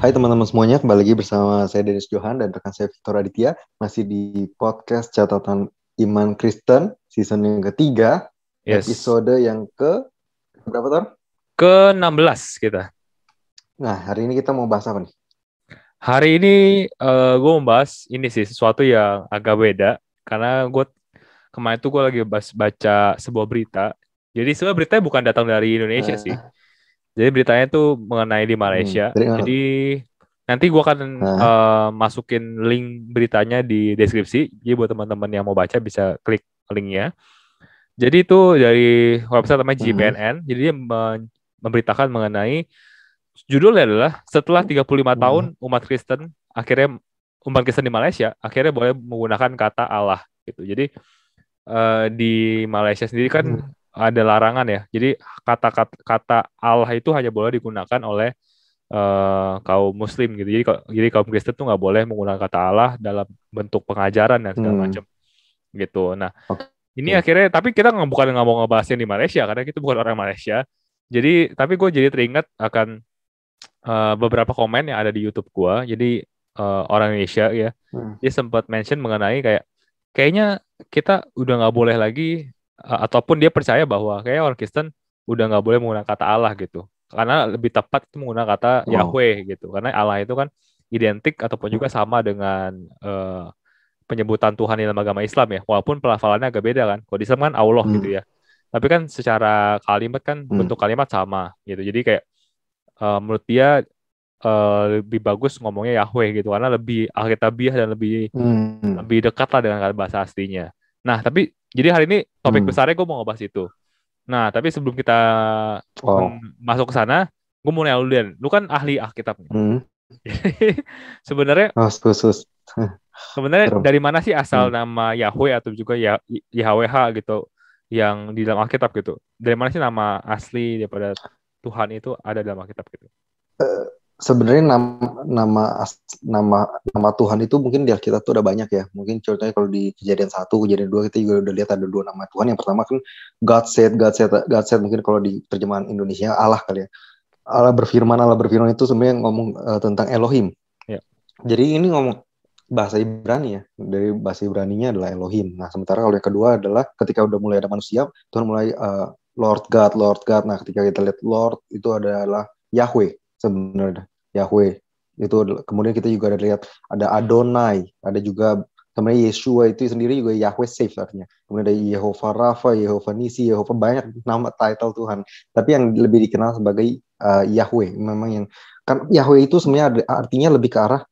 Hai teman-teman semuanya, kembali lagi bersama saya Dennis Johan dan rekan saya Victor Aditya. Masih di podcast Catatan Iman Kristen, season yang ketiga, Yes. episode yang ke berapa tahun? Ke-16 kita. Nah, hari ini kita mau bahas apa nih? Hari ini gue membahas ini sih, sesuatu yang agak beda. Karena kemarin tuh gue lagi baca sebuah berita. Jadi sebuah beritanya bukan datang dari Indonesia sih. Nah, Jadi beritanya tuh mengenai di Malaysia. dari mana? Jadi nanti gue akan Nah, masukin link beritanya di deskripsi. Jadi buat teman-teman yang mau baca bisa klik linknya. Jadi itu dari website namanya hmm, GPNN. Jadi dia memberitakan mengenai judulnya adalah setelah 35 hmm, tahun umat Kristen di Malaysia akhirnya boleh menggunakan kata Allah gitu. Jadi di Malaysia sendiri kan hmm, ada larangan ya. Jadi kata Allah itu hanya boleh digunakan oleh kaum Muslim gitu. Jadi kaum Kristen tuh nggak boleh menggunakan kata Allah dalam bentuk pengajaran dan segala hmm, macam gitu. Nah, ini oke. akhirnya tapi kita bukan nggak mau ngebahas yang di Malaysia karena kita bukan orang Malaysia. Jadi tapi gue jadi teringat akan beberapa komen yang ada di YouTube gua. Jadi orang Indonesia ya, Hmm, dia sempat mention mengenai kayaknya kita udah nggak boleh lagi ataupun dia percaya bahwa kayak orang Kristen udah nggak boleh menggunakan kata Allah gitu. Karena lebih tepat itu menggunakan kata wow. Yahweh gitu. Karena Allah itu kan identik ataupun juga sama dengan penyebutan Tuhan di dalam agama Islam ya. Walaupun pelafalannya agak beda kan. Kalau di Islam kan Allah gitu Hmm, ya. Tapi kan secara kalimat kan hmm, bentuk kalimat sama gitu. Jadi kayak menurut dia lebih bagus ngomongnya Yahweh gitu karena lebih alkitabiah dan lebih hmm, lebih dekat lah dengan bahasa aslinya. Nah, tapi jadi hari ini topik hmm, besarnya gue mau ngebahas itu. Nah, tapi sebelum kita wow. masuk ke sana, gue mau nanya lu Den, lu kan ahli Alkitab nih. Hmm, Sebenarnya khusus. sebenarnya Serem. dari mana sih asal Hmm. nama Yahweh atau juga YHWH gitu yang di dalam Alkitab gitu? Dari mana sih nama asli daripada Tuhan itu ada dalam Alkitab gitu? Sebenarnya nama nama Tuhan itu mungkin di Alkitab tuh udah banyak ya. Mungkin contohnya kalau di Kejadian 1, Kejadian 2 kita juga udah lihat ada dua nama Tuhan. Yang pertama kan God said, God said, God said, mungkin kalau di terjemahan Indonesia Allah kali ya. Allah berfirman itu sebenarnya ngomong tentang Elohim. Ya. Jadi ini ngomong bahasa Ibrani ya. Dari bahasa Ibraninya adalah Elohim. Nah, sementara kalau yang kedua adalah ketika udah mulai ada manusia, Tuhan mulai Lord God, Lord God. Nah, ketika kita lihat Lord itu adalah Yahweh sebenarnya. Yahweh itu kemudian kita juga ada lihat ada Adonai, ada juga sebenarnya Yeshua itu sendiri juga Yahweh save artinya. Kemudian ada Yehovah Rafa, Yehovah Nisi, Yehovah, banyak nama title Tuhan. Tapi yang lebih dikenal sebagai Yahweh, memang yang kan Yahweh itu sebenarnya artinya lebih ke arah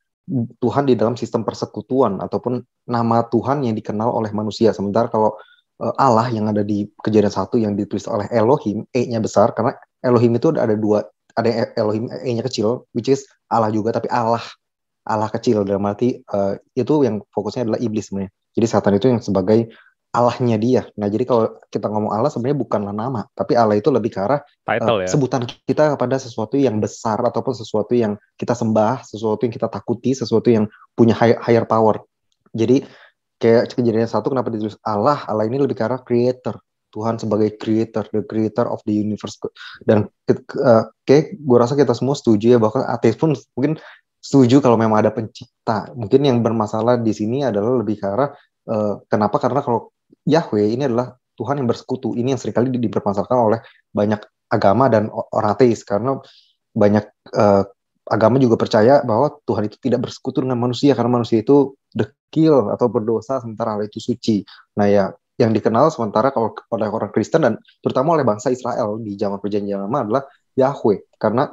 Tuhan di dalam sistem persekutuan ataupun nama Tuhan yang dikenal oleh manusia. Sementara kalau Allah yang ada di Kejadian 1 yang ditulis oleh Elohim, E-nya besar karena Elohim itu ada dua, ada Elohim E-nya kecil, which is Allah juga, tapi Allah kecil dalam arti itu yang fokusnya adalah iblis sebenarnya. Jadi Satan itu yang sebagai Allahnya dia. Nah, jadi kalau kita ngomong Allah sebenarnya bukanlah nama, tapi Allah itu lebih ke arah Title ya. sebutan kita kepada sesuatu yang besar ataupun sesuatu yang kita sembah, sesuatu yang kita takuti, sesuatu yang punya higher power. Jadi kayak Kejadian 1 kenapa ditulis Allah? Allah ini lebih ke arah creator. Tuhan sebagai creator, the creator of the universe. Dan kayak gue rasa kita semua setuju ya, bahkan ateis pun mungkin setuju kalau memang ada pencipta. Mungkin yang bermasalah di sini adalah lebih ke arah kenapa? Karena kalau Yahweh ini adalah Tuhan yang bersekutu. Ini yang seringkali dipermasalahkan oleh banyak agama dan orang ateis karena banyak agama juga percaya bahwa Tuhan itu tidak bersekutu dengan manusia karena manusia itu dekil atau berdosa sementara Allah itu suci. Nah ya yang dikenal sementara kalau oleh orang Kristen dan terutama oleh bangsa Israel di zaman perjanjian lama adalah Yahweh karena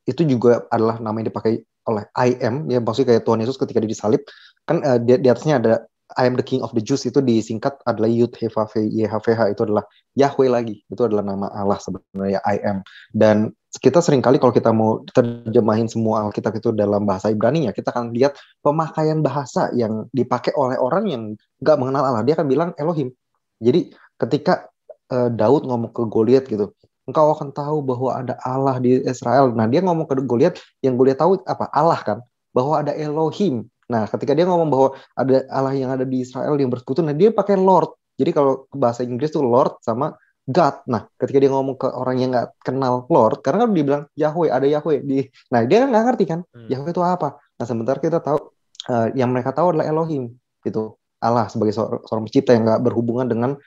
itu juga adalah nama yang dipakai oleh I am ya maksudnya kayak Tuhan Yesus ketika dia disalib kan di atasnya ada I am the King of the Jews itu disingkat adalah Yud Hevave YHVH itu adalah Yahweh lagi itu adalah nama Allah sebenarnya I am dan kita seringkali kalau kita mau terjemahin semua Alkitab itu dalam bahasa Ibrani ya kita akan lihat pemakaian bahasa yang dipakai oleh orang yang nggak mengenal Allah dia akan bilang Elohim jadi ketika Daud ngomong ke Goliat gitu engkau akan tahu bahwa ada Allah di Israel. Nah, dia ngomong ke Goliat, yang Goliat tahu apa? Allah kan, bahwa ada Elohim. Nah, ketika dia ngomong bahwa ada Allah yang ada di Israel yang bersekutu, nah dia pakai Lord. Jadi kalau bahasa Inggris tuh Lord sama God. Nah, ketika dia ngomong ke orang yang nggak kenal Lord, karena kan dia bilang Yahweh, ada Yahweh di. Nah, dia kan nggak ngerti kan Yahweh itu apa. Nah, sementara kita tahu yang mereka tahu adalah Elohim, gitu. Allah sebagai seorang pencipta yang nggak berhubungan dengan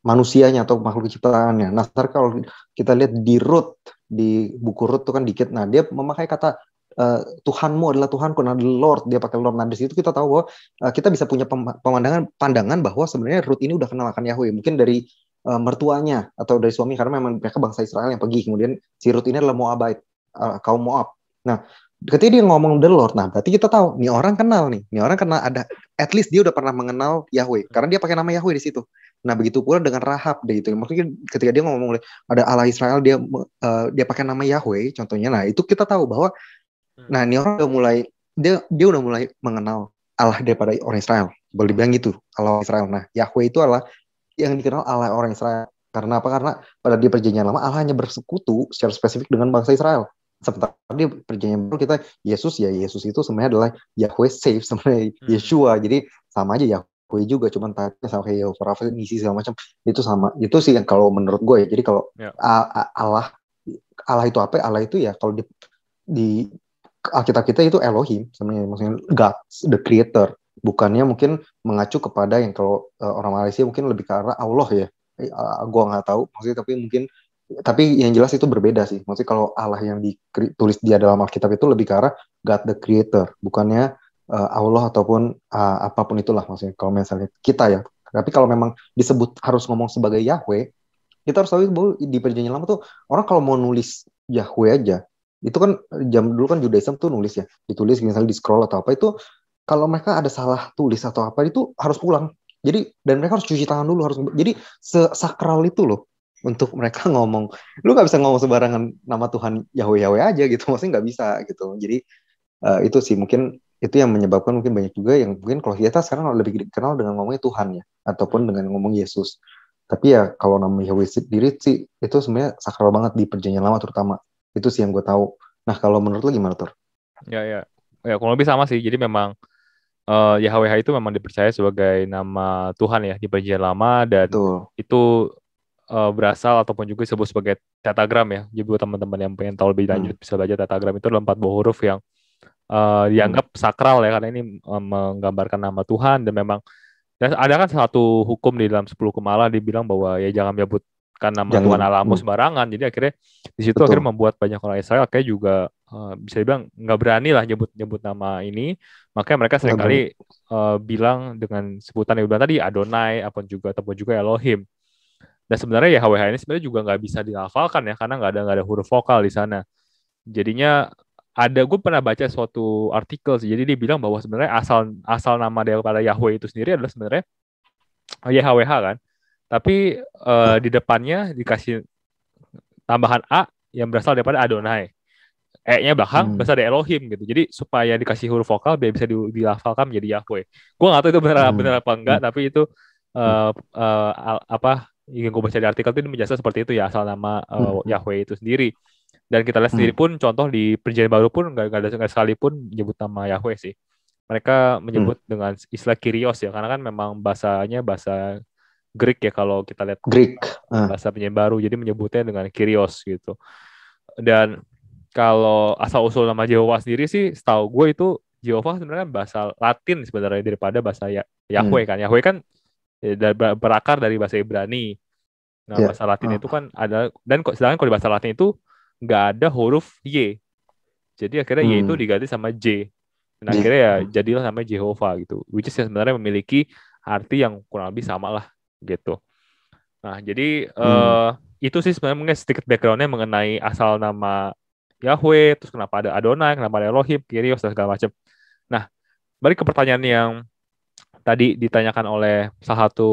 manusianya atau makhluk ciptaannya. Nah, ntar kalau kita lihat di Rut, di buku Rut itu kan dikit. Nah, dia memakai kata Tuhanmu adalah Tuhanku, nah Lord, dia pakai Lord. Nah, di situ kita tahu bahwa kita bisa punya pandangan bahwa sebenarnya Rut ini udah kenal akan Yahweh. Mungkin dari mertuanya atau dari suami, karena memang mereka bangsa Israel yang pergi. Kemudian si Rut ini adalah Moabite, kaum Moab. Nah, ketika dia ngomong the Lord, nah berarti kita tahu nih orang kenal ada, at least dia udah pernah mengenal Yahweh karena dia pakai nama Yahweh di situ. Nah, begitu pula dengan Rahab deh itu. Maksudnya ketika dia ngomong ada Allah Israel, dia pakai nama Yahweh contohnya. Nah, itu kita tahu bahwa nah ini orang udah mulai, dia udah mulai mengenal Allah daripada orang Israel. Boleh dibilang gitu, Allah Israel. Nah, Yahweh itu Allah yang dikenal Allah orang Israel. Karena apa? Karena pada di perjanjian lama Allah hanya bersekutu secara spesifik dengan bangsa Israel. Sementara di perjanjian baru kita Yesus itu sebenarnya adalah Yahweh save, sebenarnya Yeshua. Jadi sama aja Yahweh juga, cuman tanya sama kayak Yehova Rafa, ngisi segala macam. Itu sama. Itu sih yang kalau menurut gue ya. Jadi kalau Allah itu apa? Allah itu ya kalau di Alkitab kita itu Elohim sebenarnya, maksudnya God, the creator. Bukannya mungkin mengacu kepada yang kalau orang Malaysia mungkin lebih ke arah Allah ya. Gue nggak tahu maksudnya, tapi yang jelas itu berbeda sih. Maksudnya kalau Allah yang ditulis dia dalam Alkitab itu lebih ke arah God the creator, bukannya Allah ataupun apapun itulah maksudnya. Kalau misalnya kita ya, tapi kalau memang disebut harus ngomong sebagai Yahweh, kita harus tahu bahwa di perjanjian lama tuh orang kalau mau nulis Yahweh aja, itu kan jam dulu kan Judaism tuh nulis ya, ditulis misalnya di scroll atau apa itu, kalau mereka ada salah tulis atau apa itu harus ulang. Jadi dan mereka harus cuci tangan dulu, harus, jadi sesakral itu loh untuk mereka ngomong. Lu nggak bisa ngomong sembarangan nama Tuhan Yahweh Yahweh aja gitu, maksudnya nggak bisa gitu. Jadi itu sih mungkin itu yang menyebabkan mungkin banyak juga yang mungkin kalau kita sekarang lebih dikenal dengan ngomongnya Tuhan ya, ataupun dengan ngomong Yesus. Tapi ya kalau nama Yahweh sendiri sih itu sebenarnya sakral banget di perjanjian lama terutama. Itu sih yang gue tahu. Nah, kalau menurut lo gimana, Tur? Ya, kurang lebih sama sih. Jadi memang Yahweh itu memang dipercaya sebagai nama Tuhan ya di perjanjian lama, dan Betul. itu berasal ataupun juga disebut sebagai tetagram ya. Jadi buat teman-teman yang pengen tahu lebih lanjut bisa baca tetagram. Itu adalah 4 buah huruf yang dianggap sakral ya, karena ini menggambarkan nama Tuhan. Dan memang ada kan satu hukum di dalam 10 hukum Allah dibilang bahwa ya jangan menyebutkan nama Tuhan Allahmu sembarangan. Jadi akhirnya di situ akhirnya membuat banyak orang Israel kayak juga bisa dibilang nggak berani lah nyebut nama ini. Makanya mereka seringkali bilang dengan sebutan yang bilang tadi Adonai ataupun juga Elohim. Dan sebenarnya Yahweh ini sebenarnya juga nggak bisa dilafalkan ya, karena nggak ada huruf vokal di sana. Jadinya gue pernah baca suatu artikel sih. Jadi dia bilang bahwa sebenarnya asal nama daripada Yahweh itu sendiri adalah sebenarnya YHWH kan. Tapi di depannya dikasih tambahan A yang berasal daripada Adonai. E-nya belakang berasal dari Elohim gitu. Jadi supaya dikasih huruf vokal biar bisa dilafalkan menjadi Yahweh. Gue nggak tahu itu benar apa enggak, tapi itu yang gue baca di artikel itu menjelaskan seperti itu ya, asal nama Yahweh itu sendiri. Dan kita lihat sendiri pun contoh di perjanjian baru pun nggak ada sekalipun menyebut nama Yahweh sih. Mereka menyebut dengan istilah Kyrios ya, karena kan memang bahasanya bahasa Greek ya kalau kita lihat bahasa perjanjian baru, jadi menyebutnya dengan Kyrios gitu. Dan kalau asal usul nama Jehovah sendiri sih, setahu gue itu Jehovah sebenarnya bahasa Latin sebenarnya daripada bahasa Yahweh kan. Yahweh kan berakar dari bahasa Ibrani. Nah, bahasa Latin itu kan ada, dan sedangkan kalau di bahasa Latin itu nggak ada huruf Y. Jadi akhirnya Y itu diganti sama J. Dan akhirnya ya jadilah namanya Jehovah gitu. Which is sebenarnya memiliki arti yang kurang lebih sama lah gitu. Nah, jadi itu sih sebenarnya mungkin sedikit background-nya mengenai asal nama Yahweh, terus kenapa ada Adonai, kenapa ada Elohim, Kyrios, dan segala macam. Nah, balik ke pertanyaan yang tadi ditanyakan oleh salah satu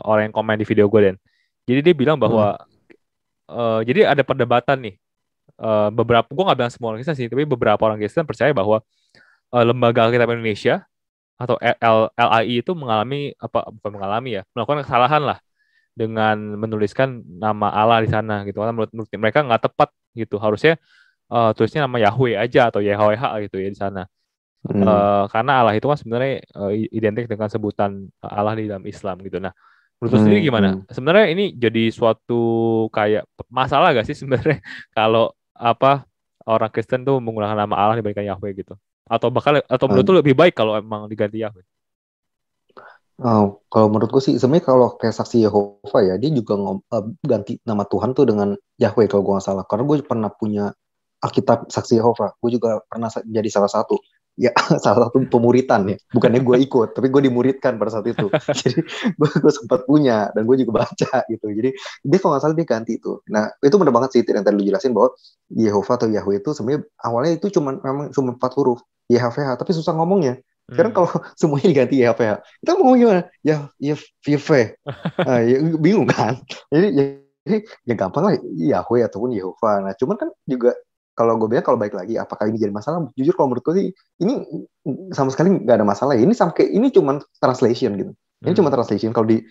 orang yang komen di video gue, Den. Jadi dia bilang bahwa jadi ada perdebatan nih. Beberapa, gue nggak bilang semua orang Kristen sih, tapi beberapa orang Kristen percaya bahwa lembaga Alkitab Indonesia atau LAI itu melakukan kesalahan lah dengan menuliskan nama Allah di sana gitu. Karena menurut mereka nggak tepat gitu. Harusnya tulisnya nama Yahweh aja atau YHWH gitu ya di sana. Karena Allah itu kan sebenarnya identik dengan sebutan Allah di dalam Islam gitu. Nah, Menurut lu sendiri gimana? Sebenarnya ini jadi suatu kayak masalah gak sih sebenarnya kalau apa orang Kristen tuh menggunakan nama Allah dibandingkan Yahweh gitu? Atau menurut Hmm. lu lebih baik kalau emang diganti Yahweh? Kalau menurutku sih sebenarnya kalau kayak saksi Yehova ya dia juga ganti nama Tuhan tuh dengan Yahweh kalau gue nggak salah karena gue pernah punya Alkitab saksi Yehova gue juga pernah jadi salah satu ya salah satu pemuritan ya bukannya gue ikut tapi gue dimuridkan pada saat itu jadi gue sempat punya dan gue juga baca gitu jadi dia kalau nggak salah dia ganti itu nah itu benar banget sih yang tadi lu jelasin bahwa Yehova atau Yahweh itu sebenarnya awalnya itu memang cuma 4 huruf YHWH tapi susah ngomongnya sekarang Hmm. kalau semuanya diganti YHWH kita mau ngomong gimana ya Yahweh ya, bingung kan jadi ya gampang lah Yahweh ataupun Yehova nah cuman kan juga kalau gue bilang kalau baik lagi apakah ini jadi masalah jujur kalau menurut gue sih ini sama sekali nggak ada masalah ini sampai ini cuma translation gitu ini cuma translation kalau di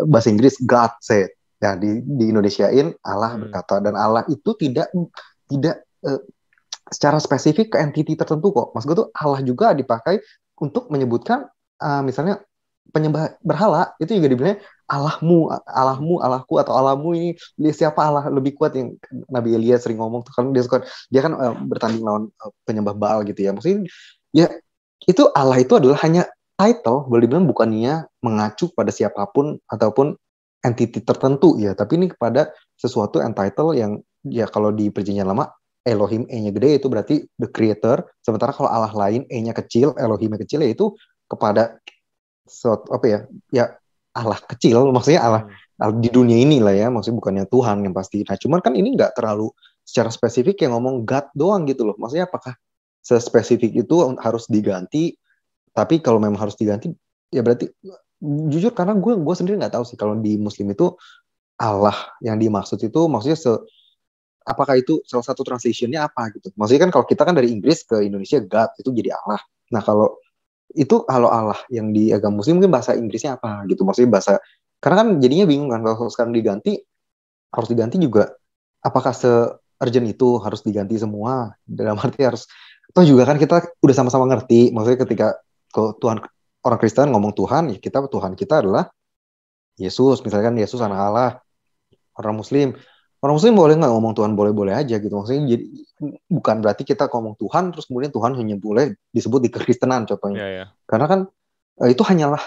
bahasa Inggris God said ya di Indonesiain Allah berkata dan Allah itu tidak secara spesifik ke entity tertentu kok maksud gue tuh Allah juga dipakai untuk menyebutkan misalnya penyembah berhala itu juga dibilangnya Allahmu, Allahmu, Allahku atau Allahmu ini siapa Allah lebih kuat yang Nabi Elia sering ngomong tuh kan dia kan bertanding lawan penyembah Baal gitu ya. Maksudnya ya itu Allah itu adalah hanya title, boleh dibilang bukannya mengacu pada siapapun ataupun entity tertentu ya, tapi ini kepada sesuatu entitle yang ya kalau di perjanjian lama Elohim E-nya gede itu berarti the creator, sementara kalau Allah lain E-nya kecil, Elohimnya kecil ya itu kepada apa ya Allah kecil maksudnya Allah di dunia ini lah ya maksudnya bukannya Tuhan yang pasti nah cuman kan ini nggak terlalu secara spesifik yang ngomong God doang gitu loh maksudnya apakah sespesifik itu harus diganti tapi kalau memang harus diganti ya berarti jujur karena gue sendiri nggak tahu sih kalau di Muslim itu Allah yang dimaksud itu maksudnya apakah itu salah satu translationnya apa gitu maksudnya kan kalau kita kan dari Inggris ke Indonesia God itu jadi Allah nah kalau Allah yang di agama Muslim mungkin bahasa Inggrisnya apa gitu maksudnya bahasa karena kan jadinya bingung kan kalau sekarang diganti harus diganti juga apakah se-urgent itu harus diganti semua dalam arti harus toh juga kan kita udah sama-sama ngerti maksudnya ketika Tuhan orang Kristen ngomong Tuhan ya Tuhan kita adalah Yesus misalkan Yesus anak Allah orang Muslim boleh nggak ngomong Tuhan boleh-boleh aja gitu maksudnya jadi bukan berarti kita ngomong Tuhan terus kemudian Tuhan hanya boleh disebut di kekristenan contohnya karena kan itu hanyalah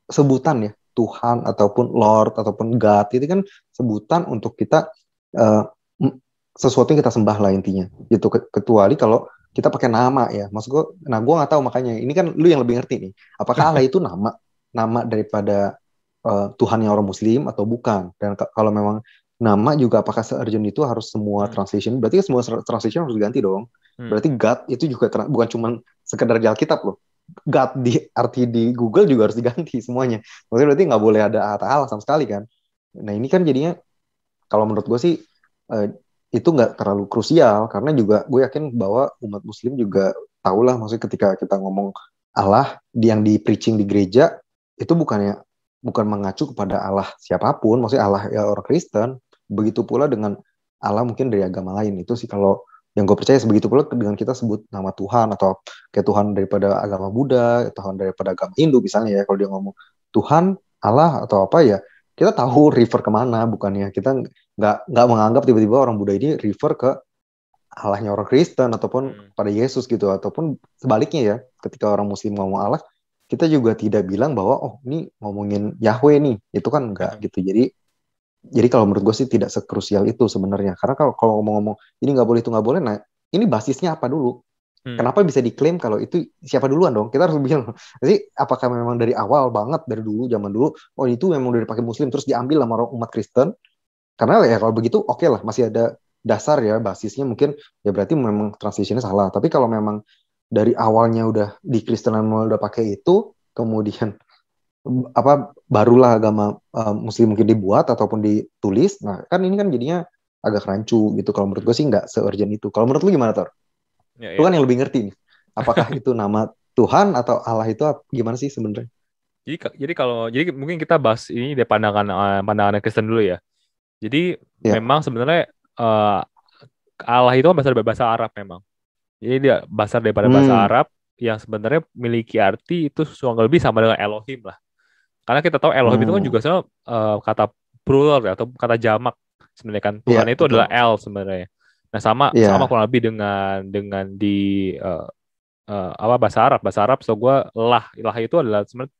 sebutan ya Tuhan ataupun Lord ataupun God itu kan sebutan untuk kita uh, sesuatu yang kita sembah lah intinya gitu kecuali kalau kita pakai nama ya maksud gue nah gue nggak tahu makanya ini kan lu yang lebih ngerti nih apakah Allah itu nama daripada Tuhan yang orang Muslim atau bukan dan kalau memang nama juga apakah se-urgent itu harus semua translation berarti semua translation harus diganti dong berarti God itu juga bukan cuma sekedar di Alkitab loh God di arti di Google juga harus diganti semuanya maksudnya berarti nggak boleh ada Allah sama sekali kan nah ini kan jadinya kalau menurut gue sih itu nggak terlalu krusial karena juga gue yakin bahwa umat Muslim juga tahulah maksudnya ketika kita ngomong Allah yang di preaching di gereja itu bukan mengacu kepada Allah siapapun maksudnya Allah ya orang Kristen begitu pula dengan Allah mungkin dari agama lain itu sih kalau yang gue percaya begitu pula dengan kita sebut nama Tuhan atau kayak Tuhan daripada agama Buddha Tuhan daripada agama Hindu misalnya ya kalau dia ngomong Tuhan Allah atau apa ya kita tahu refer kemana bukannya kita nggak menganggap tiba-tiba orang Buddha ini refer ke Allahnya orang Kristen ataupun pada Yesus gitu ataupun sebaliknya ya ketika orang Muslim ngomong Allah kita juga tidak bilang bahwa oh ini ngomongin Yahweh nih itu kan enggak gitu jadi kalau menurut gue sih tidak sekrusial itu sebenarnya karena kalau ngomong-ngomong ini nggak boleh itu nggak boleh nah ini basisnya apa dulu kenapa bisa diklaim kalau itu siapa duluan dong kita harus bilang jadi apakah memang dari awal banget dari dulu zaman dulu oh itu memang udah dipakai Muslim terus diambil sama umat Kristen karena ya kalau begitu oke lah masih ada dasar ya basisnya mungkin ya berarti memang transitionnya salah tapi kalau memang dari awalnya udah di Kristenan udah pakai itu kemudian apa barulah agama Muslim mungkin dibuat ataupun ditulis nah kan ini kan jadinya agak rancu gitu kalau menurut gue sih nggak se-urgent itu kalau menurut lu gimana Tor? Lu kan yang lebih ngerti nih apakah itu nama Tuhan atau Allah itu gimana sih sebenarnya? Jadi mungkin kita bahas ini dari pandangan Kristen dulu ya. Jadi memang sebenarnya Allah itu berasal dari bahasa Arab memang. Jadi dia berasal daripada bahasa Arab yang sebenarnya memiliki arti itu kurang lebih sama dengan Elohim lah. Karena kita tahu Elohim itu kan Hmm. juga sebenarnya kata plural ya, atau kata jamak sebenarnya kan. Iya, Tuhan itu betul. adalah El sebenarnya. Nah, sama Iya. kurang lebih dengan di apa bahasa Arab. Bahasa Arab so gue lah itu adalah sebenarnya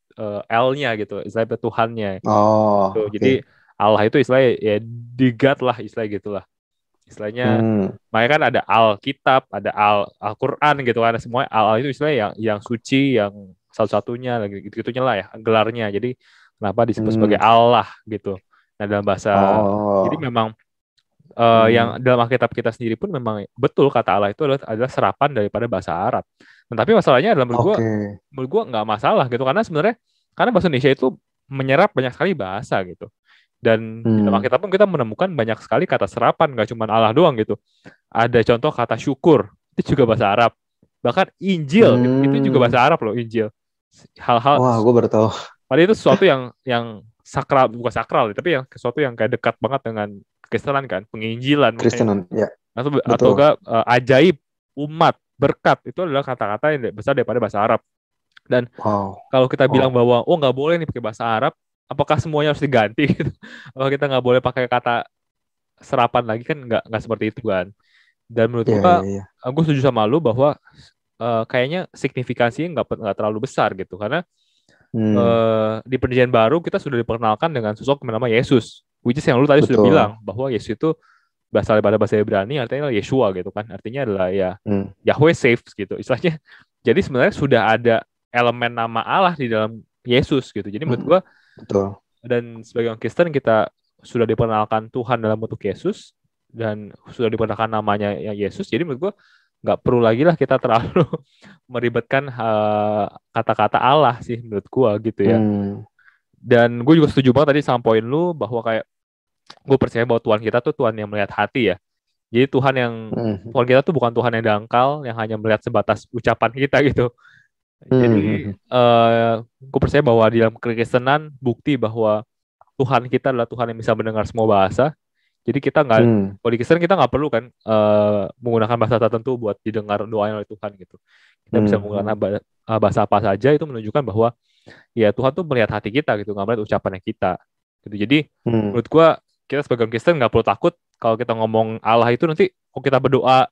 L-nya gitu, istilahnya Tuhannya. Oh, Tuh, jadi oke. Allah itu istilahnya ya di God lah istilah gitulah. Istilahnya Hmm. makanya kan ada Alkitab, ada Al-Qur'an gitu kan. Semua Al itu istilahnya yang suci, yang satu-satunya lagi gitu-gitunya lah ya gelarnya. Jadi kenapa disebut sebagai Hmm. Allah gitu. Nah, dalam bahasa jadi Oh. memang yang Hmm. dalam Alkitab kita sendiri pun memang betul kata Allah itu adalah serapan daripada bahasa Arab. Nah, tapi masalahnya adalah Oke. menurut gua nggak masalah gitu karena sebenarnya karena bahasa Indonesia itu menyerap banyak sekali bahasa gitu. Dan di dalam Hmm. Alkitab pun kita menemukan banyak sekali kata serapan, nggak cuma Allah doang gitu. Ada contoh kata syukur, itu juga bahasa Arab. Bahkan Injil, itu juga Hmm. bahasa Arab loh, Injil. Hal-hal, Wah, gue baru tahu. padahal itu sesuatu yang sakral, bukan sakral, tapi yang sesuatu yang kayak dekat banget dengan kekristenan kan, penginjilan makanya. Kristenan, ya, Atau betul. enggak ajaib, umat, berkat, itu adalah kata-kata yang besar daripada bahasa Arab. Dan Wow. kalau kita bilang Wow. bahwa, oh nggak boleh nih pakai bahasa Arab, apakah semuanya harus diganti? Apakah kita nggak boleh pakai kata serapan lagi kan nggak seperti itu kan. Dan menurut Iya, gua iya, iya. gue setuju sama lu bahwa kayaknya signifikansinya nggak terlalu besar gitu karena Hmm. di perjanjian baru kita sudah diperkenalkan dengan sosok bernama Yesus, which is yang lu tadi sudah Betul. bilang bahwa Yesus itu berasal daripada bahasa Ibrani artinya adalah Yeshua gitu kan, artinya adalah ya Hmm. Yahweh saves gitu istilahnya. Jadi sebenarnya sudah ada elemen nama Allah di dalam Yesus gitu. Jadi menurut Hmm. gua Betul. dan sebagai orang Kristen kita sudah diperkenalkan Tuhan dalam bentuk Yesus dan sudah diperkenalkan namanya yang Yesus. Jadi menurut gua nggak perlu lagi lah kita terlalu meribetkan kata-kata Allah sih menurut gua gitu ya. Hmm. Dan gue juga setuju banget tadi sama poin lu bahwa kayak gue percaya bahwa Tuhan kita tuh Tuhan yang melihat hati ya. Jadi Hmm. Tuhan kita tuh bukan Tuhan yang dangkal yang hanya melihat sebatas ucapan kita gitu. Jadi Hmm. gue percaya bahwa di dalam kekristenan bukti bahwa Tuhan kita adalah Tuhan yang bisa mendengar semua bahasa. Jadi kita nggak, Hmm. kalau di Kristen kita nggak perlu kan menggunakan bahasa tertentu buat didengar doanya oleh Tuhan gitu. Kita bisa menggunakan Hmm. bahasa apa saja itu menunjukkan bahwa ya Tuhan tuh melihat hati kita gitu, nggak melihat ucapannya kita. Gitu. Jadi Hmm. menurut gua kita sebagai orang Kristen nggak perlu takut kalau kita ngomong Allah itu nanti kalau kita berdoa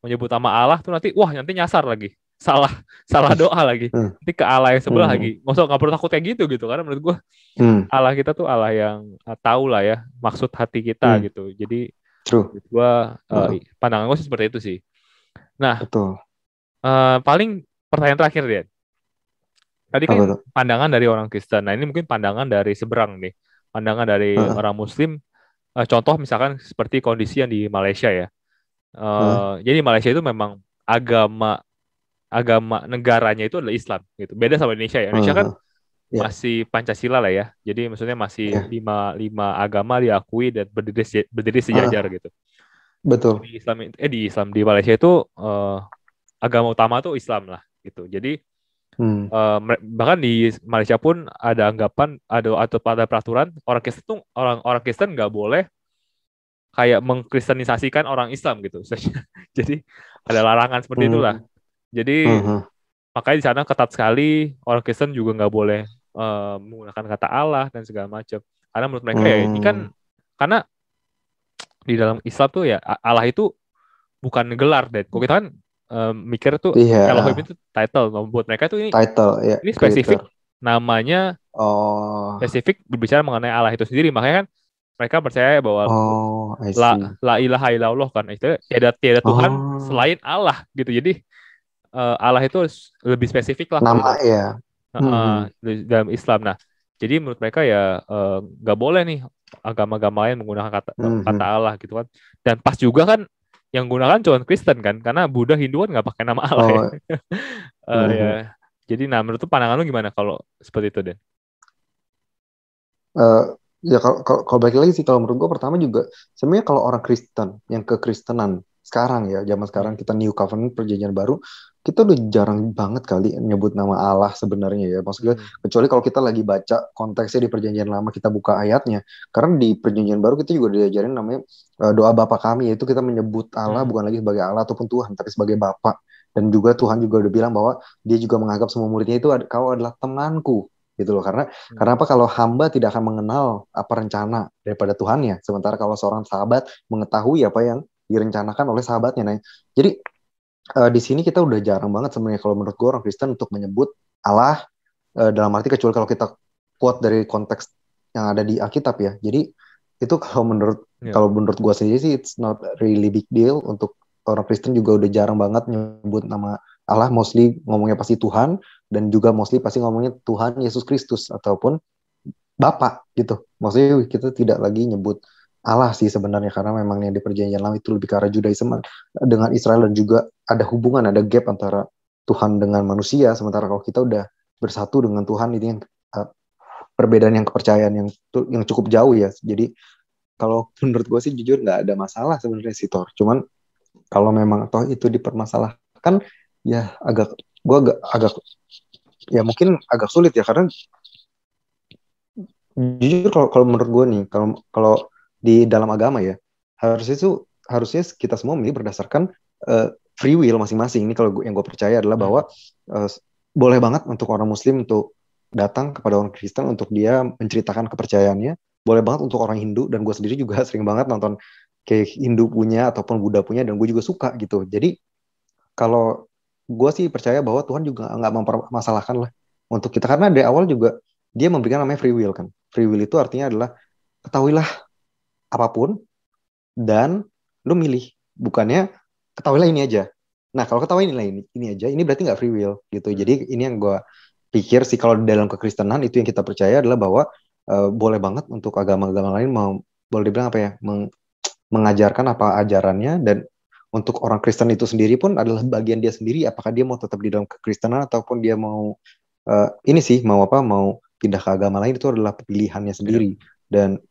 menyebut nama Allah tuh nanti nyasar lagi, salah salah doa lagi, Hmm. nanti ke Allah yang sebelah Hmm. lagi. Nggak perlu takut kayak gitu karena menurut gua Hmm. Allah kita tuh Allah yang tahu lah ya maksud hati kita Hmm. gitu. Jadi True. menurut gua Heeh. pandangan gue sih seperti itu sih. Nah, Betul. paling pertanyaan terakhir dia. Tadi Apa kan tuh? pandangan dari orang Kristen. Nah, ini mungkin pandangan dari seberang nih. Pandangan dari Heeh. orang Muslim. Contoh misalkan seperti kondisi yang di Malaysia ya. Heeh. Jadi Malaysia itu memang agama agama negaranya itu adalah Islam gitu. Beda sama Indonesia ya. Indonesia kan Heeh. Ya, masih Pancasila lah ya. Jadi maksudnya masih ya. lima agama diakui dan berdiri sejajar Heeh. gitu. Betul. Di Islam di Malaysia itu agama utama tuh Islam lah gitu. Jadi Hmm. bahkan di Malaysia pun ada anggapan atau pada peraturan orang Kristen tuh orang Kristen nggak boleh kayak mengkristenisasikan orang Islam gitu. Jadi ada larangan seperti itulah. Hmm. Jadi Heeh. makanya di sana ketat sekali orang Kristen juga nggak boleh menggunakan kata Allah dan segala macam. Karena menurut mereka ya ini kan Hmm. karena di dalam Islam tuh ya Allah itu bukan gelar dan kok kita kan mikir tuh Iya. Elohim itu title. Nah, buat mereka tuh Title, ya, ini creator. spesifik namanya Oh. spesifik berbicara mengenai Allah itu sendiri. Makanya kan mereka percaya bahwa Oh, I la, see. la ilaha illallah kan itu tiada Tuhan Oh. selain Allah gitu. Jadi Allah itu lebih spesifik lah kalau Nama ya. Hmm. dalam Islam. Nah, jadi menurut mereka ya nggak boleh nih agama-agama lain menggunakan kata Hmm. Allah gitu kan. Dan pas juga kan yang gunakan cuma Kristen kan, karena Buddha Hindu kan nggak pakai nama Allah ya. Oh. Ya. Hmm. Jadi nah menurut tuh pandangan lu gimana kalau seperti itu deh? Eh, ya kalau balik lagi sih, kalau menurut gue pertama juga sebenarnya kalau orang Kristen yang kekristenan sekarang ya, zaman sekarang kita New Covenant perjanjian baru, kita udah jarang banget kali nyebut nama Allah sebenarnya ya. Maksudnya kecuali kalau kita lagi baca konteksnya di perjanjian lama, kita buka ayatnya. Karena di perjanjian baru kita juga diajarin namanya doa Bapa kami, yaitu kita menyebut Allah bukan lagi sebagai Allah ataupun Tuhan, tapi sebagai Bapa. Dan juga Tuhan juga udah bilang bahwa dia juga menganggap semua muridnya itu kau adalah temanku. gitu loh. Karena apa, kalau hamba tidak akan mengenal apa rencana daripada Tuhannya, sementara kalau seorang sahabat mengetahui apa yang direncanakan oleh sahabatnya. Nah, jadi di sini kita udah jarang banget sebenarnya kalau menurut gue orang Kristen untuk menyebut Allah, dalam arti kecuali kalau kita quote dari konteks yang ada di Alkitab ya. Jadi itu kalau menurut gue sendiri sih it's not really big deal. Untuk orang Kristen juga udah jarang banget nyebut nama Allah, mostly ngomongnya pasti Tuhan, dan juga mostly pasti ngomongnya Tuhan Yesus Kristus ataupun Bapa gitu. Maksudnya kita tidak lagi nyebut Allah sih sebenarnya, karena memang yang di perjanjian lama itu lebih ke arah Judaisme dengan Israel, dan juga ada hubungan, ada gap antara Tuhan dengan manusia, sementara kalau kita udah bersatu dengan Tuhan, ini yang perbedaan yang kepercayaan yang cukup jauh ya. Jadi kalau menurut gue sih jujur nggak ada masalah sebenarnya sih Thor. Cuman kalau memang toh itu dipermasalahkan, ya gue agak ya mungkin agak sulit ya, karena jujur kalau menurut gue nih, kalau di dalam agama ya, harusnya kita semua milih berdasarkan free will masing-masing. Ini kalau yang gue percaya adalah bahwa boleh banget untuk orang Muslim untuk datang kepada orang Kristen untuk dia menceritakan kepercayaannya. Boleh banget untuk orang Hindu, dan gue sendiri juga sering banget nonton kayak Hindu punya ataupun Buddha punya, dan gue juga suka gitu. Jadi kalau gue sih percaya bahwa Tuhan juga nggak mempermasalahkan lah untuk kita, karena dari awal juga dia memberikan namanya free will kan. Free will itu artinya adalah ketahuilah apapun dan lu milih, bukannya ketahuilah ini aja. Nah kalau ketahuilah ini aja, ini berarti nggak free will gitu. Jadi ini yang gue pikir sih, kalau dalam kekristenan itu yang kita percaya adalah bahwa boleh banget untuk agama-agama lain boleh dibilang apa ya, mengajarkan apa ajarannya, dan untuk orang Kristen itu sendiri pun adalah bagian dia sendiri, apakah dia mau tetap di dalam kekristenan ataupun dia mau mau pindah ke agama lain, itu adalah pilihannya sendiri. Dan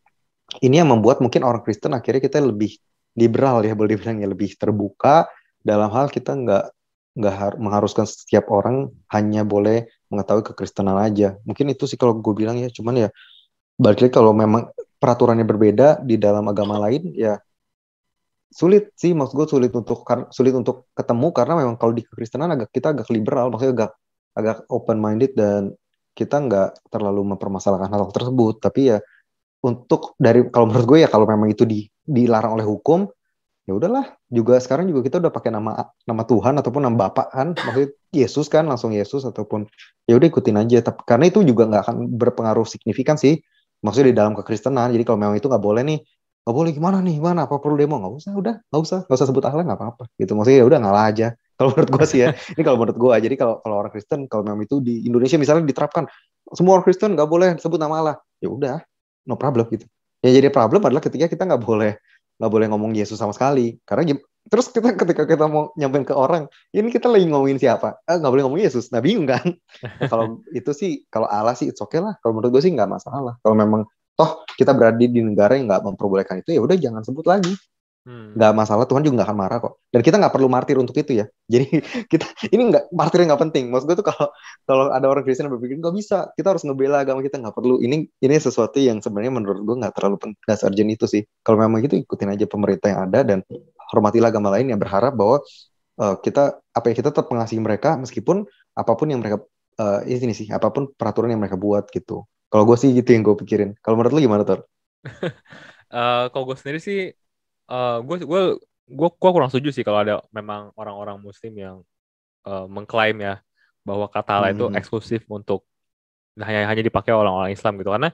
ini yang membuat mungkin orang Kristen akhirnya kita lebih liberal ya, boleh dibilang ya, lebih terbuka dalam hal kita nggak mengharuskan setiap orang hanya boleh mengetahui kekristenan aja. Mungkin itu sih kalau gue bilang ya. Cuman ya balik lagi, kalau memang peraturannya berbeda di dalam agama lain ya sulit sih, maksud gue sulit untuk ketemu, karena memang kalau di kekristenan kita agak liberal, maksudnya agak open minded, dan kita nggak terlalu mempermasalahkan hal tersebut. Tapi ya kalau menurut gue ya, kalau memang itu dilarang oleh hukum, ya udahlah. Juga sekarang juga kita udah pakai nama Tuhan ataupun nama Bapa kan, maksudnya Yesus kan, langsung Yesus, ataupun ya udah ikutin aja. Tapi karena itu juga nggak akan berpengaruh signifikan sih, maksudnya di dalam kekristenan. Jadi kalau memang itu nggak boleh nih, nggak boleh gimana, apa perlu demo, nggak usah sebut Allah, nggak apa-apa gitu. Maksudnya ya udah ngalah aja. Kalau menurut gue sih ya, ini kalau menurut gue. Jadi kalau orang Kristen, kalau memang itu di Indonesia misalnya diterapkan, semua orang Kristen nggak boleh sebut nama Allah, ya udah, no problem gitu. Yang jadi problem adalah ketika kita nggak boleh ngomong Yesus sama sekali, karena terus ketika kita mau nyampein ke orang, ini kita lagi ngomongin siapa? Nggak boleh ngomong Yesus, nah bingung kan? Nah, kalau itu sih, kalau Allah sih it's okay lah. Kalau menurut gue sih nggak masalah. Kalau memang toh kita berada di negara yang nggak memperbolehkan itu, ya udah jangan sebut lagi. Nggak masalah, Tuhan juga nggak akan marah kok. Dan kita nggak perlu martir untuk itu ya. Jadi ini martirnya nggak penting. Maksud gue tuh kalau ada orang Kristen yang berpikir nggak bisa, kita harus ngebela agama kita, nggak perlu. Ini sesuatu yang sebenarnya menurut gue nggak terlalu penting, nggak urgent itu sih. Kalau memang gitu, ikutin aja pemerintah yang ada, dan hormatilah agama lain yang berharap bahwa kita tetap mengasihi mereka meskipun apapun yang mereka ini sih, apapun peraturan yang mereka buat gitu. Kalau gue sih gitu yang gue pikirin. Kalau menurut lu gimana, Tor? Kalau gue sendiri sih, gue kurang setuju sih kalau ada memang orang-orang Muslim yang mengklaim ya bahwa kata Allah itu eksklusif untuk hanya dipakai orang-orang Islam gitu. Karena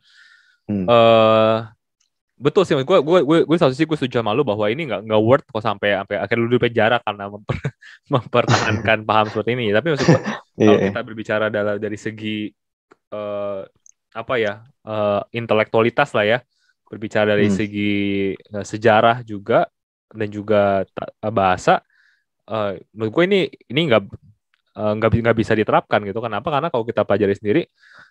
betul sih, gue satu sih gue setuju sama lu bahwa ini nggak worth kok sampai akhirnya lu di penjara karena mempertahankan paham seperti ini. Tapi maksud gue, kalau kita berbicara dari segi intelektualitas lah ya, berbicara dari segi sejarah juga, dan juga bahasa, menurut gue ini nggak bisa diterapkan gitu. Kenapa? Karena kalau kita pelajari sendiri,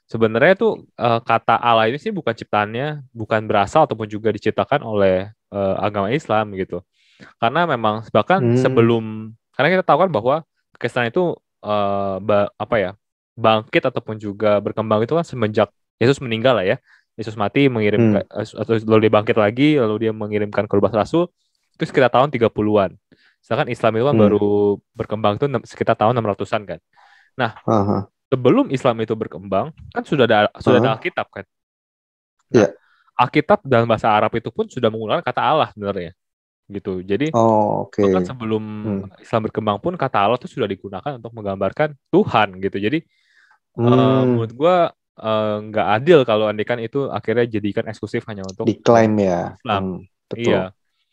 sebenarnya tuh kata Allah ini sih bukan ciptaannya, bukan berasal ataupun juga diciptakan oleh agama Islam gitu. Karena memang bahkan karena kita tahu kan bahwa kekristenan itu bangkit ataupun juga berkembang itu kan semenjak Yesus meninggal lah ya. Yesus mati, mengirimkan atau lalu dia bangkit lagi, lalu dia mengirimkan ke 12 rasul, itu sekitar tahun 30-an. Sedangkan Islam itu kan baru berkembang itu sekitar tahun 600-an kan. Nah, sebelum Islam itu berkembang kan sudah ada Alkitab kan. Nah, Iya. Alkitab dalam bahasa Arab itu pun sudah menggunakan kata Allah sebenarnya gitu. Jadi Oh, oke. bahkan sebelum Hmm. Islam berkembang pun kata Allah itu sudah digunakan untuk menggambarkan Tuhan gitu. Jadi Hmm. menurut gua nggak adil kalau andikan itu akhirnya jadikan eksklusif hanya untuk Diklaim ya. Islam. Betul. Iya.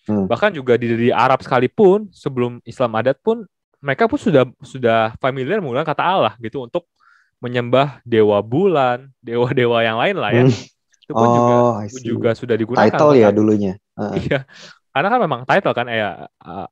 Hmm. Bahkan juga di Arab sekalipun sebelum Islam adat pun mereka pun sudah familiar menggunakan kata Allah gitu untuk menyembah dewa bulan, dewa-dewa yang lain lah ya. Hmm. Itu pun juga Oh, I see. juga sudah digunakan Title untuk ya dulunya. iya. Karena kan memang title kan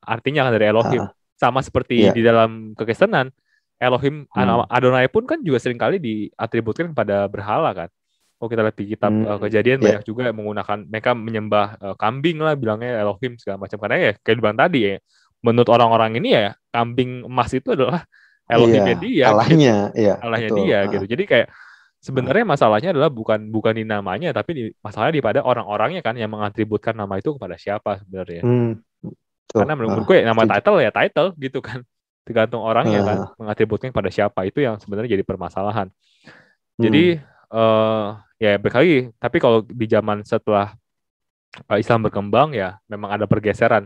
artinya kan dari Elohim. Ah, Sama seperti di iya. dalam kekristenan, Elohim Hmm. Adonai pun kan juga seringkali diatributkan kepada berhala kan. Kalau kita lihat di kitab Hmm. Kejadian Iya. banyak juga yang menggunakan mereka menyembah kambing lah bilangnya Elohim segala macam karena ya kayak bilang tadi ya menurut orang-orang ini ya kambing emas itu adalah Iya. Elohimnya dia gitu. Allahnya. Iya. Allahnya Betul. dia gitu. Jadi kayak Ah. sebenarnya masalahnya adalah bukan di namanya tapi masalahnya di pada orang-orangnya kan yang mengatributkan nama itu kepada siapa sebenarnya. Hmm. Betul. Karena menurut gue nama Setuju. title ya title gitu kan. Tergantung orangnya kan Ah. mengatributkan pada siapa itu yang sebenarnya jadi permasalahan. Hmm. Jadi ya berkali tapi kalau di zaman setelah Islam berkembang ya memang ada pergeseran.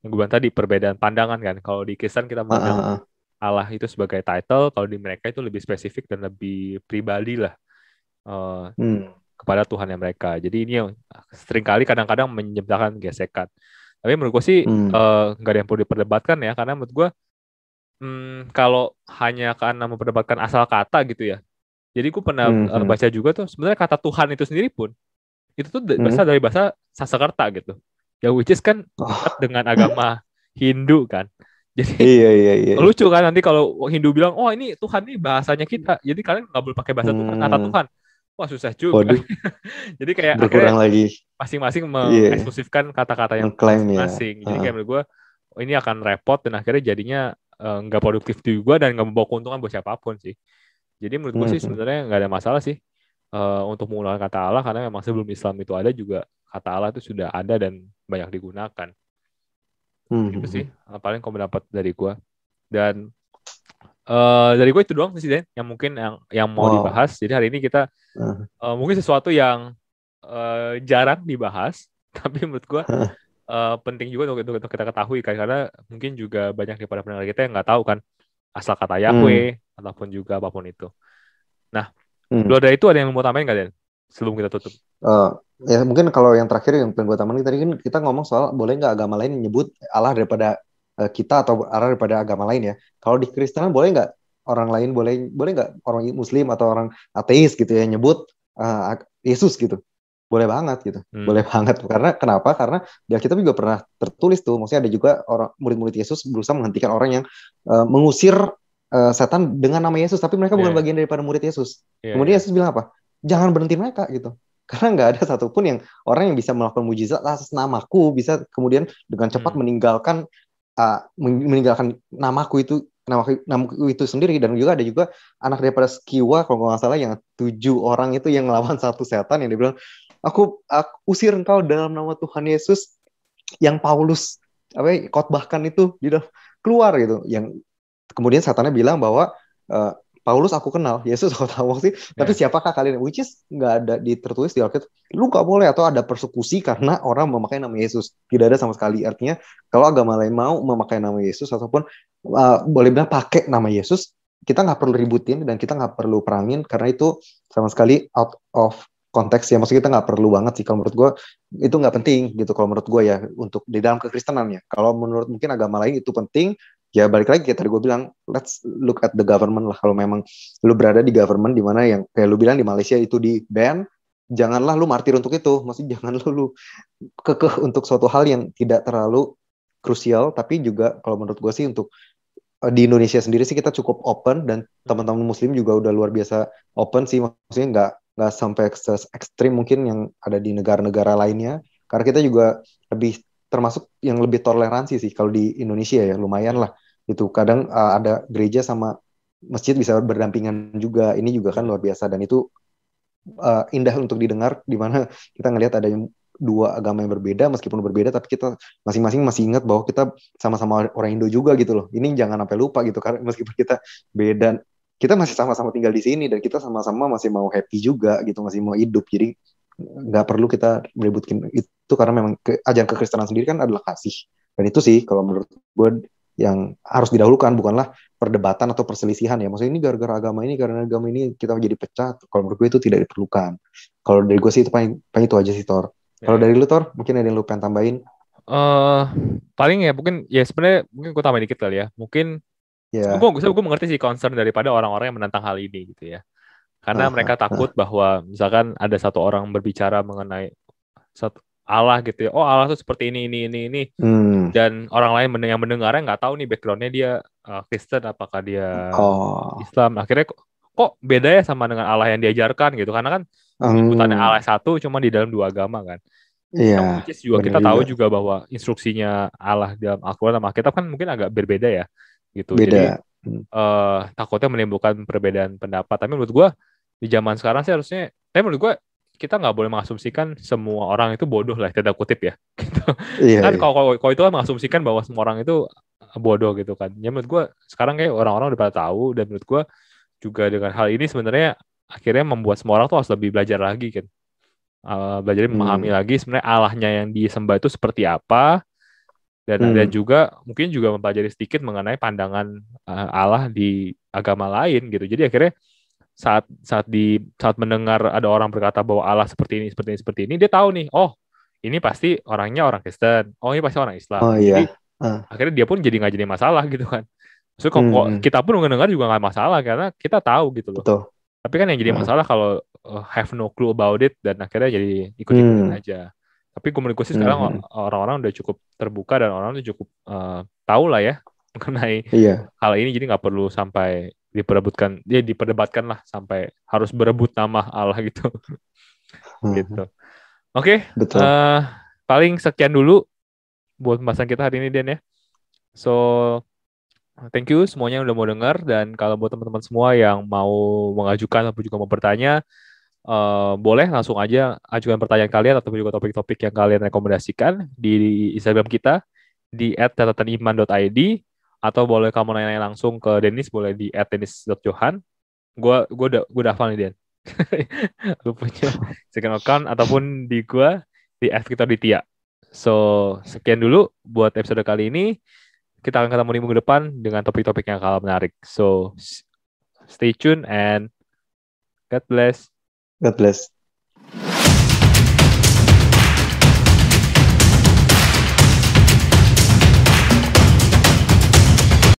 Yang gue bilang tadi perbedaan pandangan kan. Kalau di Kristen kita Ah, memandang ah, ah. Allah itu sebagai title, kalau di mereka itu lebih spesifik dan lebih pribadi lah eh, Hmm. kepada Tuhan yang mereka. Jadi ini yang seringkali kadang-kadang menyebabkan gesekan. Tapi menurut gue sih Hmm. nggak ada yang perlu diperdebatkan ya, karena menurut gue kalau hanya karena memperdebatkan asal kata gitu ya. Jadi gue pernah Hmm. Hmm. baca juga tuh sebenarnya kata Tuhan itu sendiri pun itu tuh Hmm. berasal dari bahasa Sanskerta gitu. Ya which is kan dekat Oh. dengan agama Hindu kan. Jadi Iya, iya, iya. lucu kan nanti kalau Hindu bilang, oh ini Tuhan ini bahasanya kita. Jadi kalian nggak boleh pakai bahasa Tuhan, kata Hmm. Tuhan. Wah susah juga. Waduh, Jadi kayak akhirnya berkurang lagi. masing-masing Iya, mengeksklusifkan kata-kata yang ngeklaim ya. masing-masing. Jadi kayak menurut gue, oh, ini akan repot dan akhirnya jadinya nggak produktif juga dan nggak membawa keuntungan buat siapapun sih. Jadi menurut gue sih Hmm. sebenarnya nggak ada masalah sih untuk menggunakan kata Allah karena memang sebelum Islam itu ada juga kata Allah itu sudah ada dan banyak digunakan. Itu sih Hmm. paling pendapat dari gue. Dan dari gue itu doang sih Den yang mungkin yang mau Wow. dibahas. Jadi hari ini kita Hmm. mungkin sesuatu yang jarang dibahas, tapi menurut gue penting juga untuk kita ketahui kan karena mungkin juga banyak daripada pendengar kita yang nggak tahu kan asal kata Hmm. Yahweh ataupun juga apapun itu. Nah, Hmm. lu ada itu ada yang mau tambahin nggak Den? Sebelum kita tutup. Eh, ya mungkin kalau yang terakhir yang pengen gue tambahin tadi kan kita ngomong soal boleh nggak agama lain nyebut Allah daripada kita atau Allah daripada agama lain ya. Kalau di Kristenan boleh nggak orang lain boleh boleh nggak orang Muslim atau orang ateis gitu ya nyebut Yesus gitu. Boleh banget gitu. Boleh banget. Karena kenapa? Karena di Alkitab juga pernah tertulis tuh. Maksudnya ada juga orang murid-murid Yesus berusaha menghentikan orang yang mengusir setan dengan nama Yesus, tapi mereka bukan Yeah. bagian daripada murid Yesus. Yeah, Kemudian yeah. Yesus bilang apa? Jangan berhenti mereka gitu. Karena nggak ada satupun yang orang yang bisa melakukan mujizat atas namaku bisa kemudian dengan cepat meninggalkan namaku itu sendiri. Dan juga ada juga anak daripada Skiwa kalau nggak salah yang 7 orang itu yang melawan satu setan yang dia bilang aku usir engkau dalam nama Tuhan Yesus yang Paulus khotbahkan itu dia keluar gitu. Yang kemudian satannya bilang bahwa Paulus aku kenal, Yesus aku tahu sih, tapi Yeah. siapakah kalian? Which is nggak ada tertulis di Alkitab. Lu nggak boleh atau ada persekusi karena orang memakai nama Yesus. Tidak ada sama sekali. Artinya kalau agama lain mau memakai nama Yesus ataupun boleh bilang pakai nama Yesus, kita nggak perlu ributin dan kita nggak perlu perangin karena itu sama sekali out of konteks ya. Maksudnya kita nggak perlu banget sih. Kalau menurut gue itu nggak penting gitu. Kalau menurut gue ya untuk di dalam kekristenannya. Kalau menurut mungkin agama lain itu penting. Ya balik lagi kayak tadi gue bilang, let's look at the government lah. Kalau memang lu berada di government di mana yang kayak lu bilang di Malaysia itu di ban, janganlah lu martir untuk itu. Maksudnya jangan lu kekeh untuk suatu hal yang tidak terlalu krusial. Tapi juga kalau menurut gue sih untuk di Indonesia sendiri sih kita cukup open dan teman-teman Muslim juga udah luar biasa open sih. Maksudnya nggak sampai ekstrim mungkin yang ada di negara-negara lainnya. Karena kita juga lebih termasuk yang lebih toleransi sih kalau di Indonesia ya lumayan lah itu kadang ada gereja sama masjid bisa berdampingan juga ini juga kan luar biasa dan itu indah untuk didengar di mana kita ngelihat ada yang dua agama yang berbeda meskipun berbeda tapi kita masing-masing masih ingat bahwa kita sama-sama orang Indo juga gitu loh ini jangan sampai lupa gitu karena meskipun kita beda kita masih sama-sama tinggal di sini dan kita sama-sama masih mau happy juga gitu, masih mau hidup. Jadi nggak perlu kita meributkan itu karena memang ajaran kekristenan sendiri kan adalah kasih. Dan itu sih kalau menurut gue yang harus didahulukan, bukanlah perdebatan atau perselisihan ya. Maksudnya ini gara-gara agama ini, karena agama ini kita jadi pecah. Kalau menurut gue itu tidak diperlukan. Kalau dari gue sih itu paling itu aja sih Tor. Kalau dari lu Tor, mungkin ada yang lu pengen tambahin? Paling ya mungkin ya sebenarnya mungkin gue tambahin dikit kali ya. Mungkin Ya. gue mengerti sih concern daripada orang-orang yang menentang hal ini gitu ya. Karena mereka takut bahwa misalkan ada satu orang berbicara mengenai satu Allah gitu ya. Oh Allah tuh seperti ini. Dan orang lain yang mendengarnya nggak tahu nih backgroundnya dia Kristen apakah dia Islam. Akhirnya kok beda ya sama dengan Allah yang diajarkan gitu. Karena kan penyebutannya Allah satu cuma di dalam dua agama kan. Iya. Juga kita tahu juga bahwa instruksinya Allah dalam Al-Quran sama Alkitab kan mungkin agak berbeda ya gitu. Beda. Jadi takutnya menimbulkan perbedaan pendapat. Tapi menurut gue di zaman sekarang sih harusnya, tapi menurut gue kita nggak boleh mengasumsikan semua orang itu bodoh lah, tanda kutip ya. Gitu. Iya, kan kalau itu kan mengasumsikan bahwa semua orang itu bodoh gitu kan. Ya menurut gue sekarang kayak orang-orang udah pada tahu, dan menurut gue juga dengan hal ini sebenarnya akhirnya membuat semua orang tuh harus lebih belajar lagi kan. Belajar memahami lagi sebenarnya Allahnya yang disembah itu seperti apa, dan juga mungkin juga mempelajari sedikit mengenai pandangan Allah di agama lain gitu. Jadi akhirnya saat mendengar ada orang berkata bahwa Allah seperti ini, dia tahu nih, oh ini pasti orangnya orang Kristen, oh ini pasti orang Islam. Jadi akhirnya dia pun jadi nggak jadi masalah gitu kan. Maksudnya kok kita pun mendengar juga nggak masalah karena kita tahu gitu loh. Betul. Tapi kan yang jadi masalah kalau have no clue about it dan akhirnya jadi ikut-ikutan aja. Tapi komunikasi sekarang orang-orang udah cukup terbuka dan orang udah cukup tahu lah ya mengenai hal ini, jadi nggak perlu sampai diperdebatkan lah sampai harus berebut nama Allah gitu. Gitu. Oke. Paling sekian dulu buat pembahasan kita hari ini Den ya. So thank you semuanya yang udah mau dengar, dan kalau buat teman-teman semua yang mau mengajukan atau juga mau bertanya, boleh langsung aja ajukan pertanyaan kalian atau juga topik-topik yang kalian rekomendasikan di Instagram kita di @catatanIman.id, atau boleh kamu nanya langsung ke Dennis, boleh di @dennis.johan. Gue udah hafal nih Den. Gue punya second account, ataupun di gue di @victorditya. So sekian dulu buat episode kali ini. Kita akan ketemu di minggu depan dengan topik-topik yang kalah menarik. So stay tuned and God bless. God bless.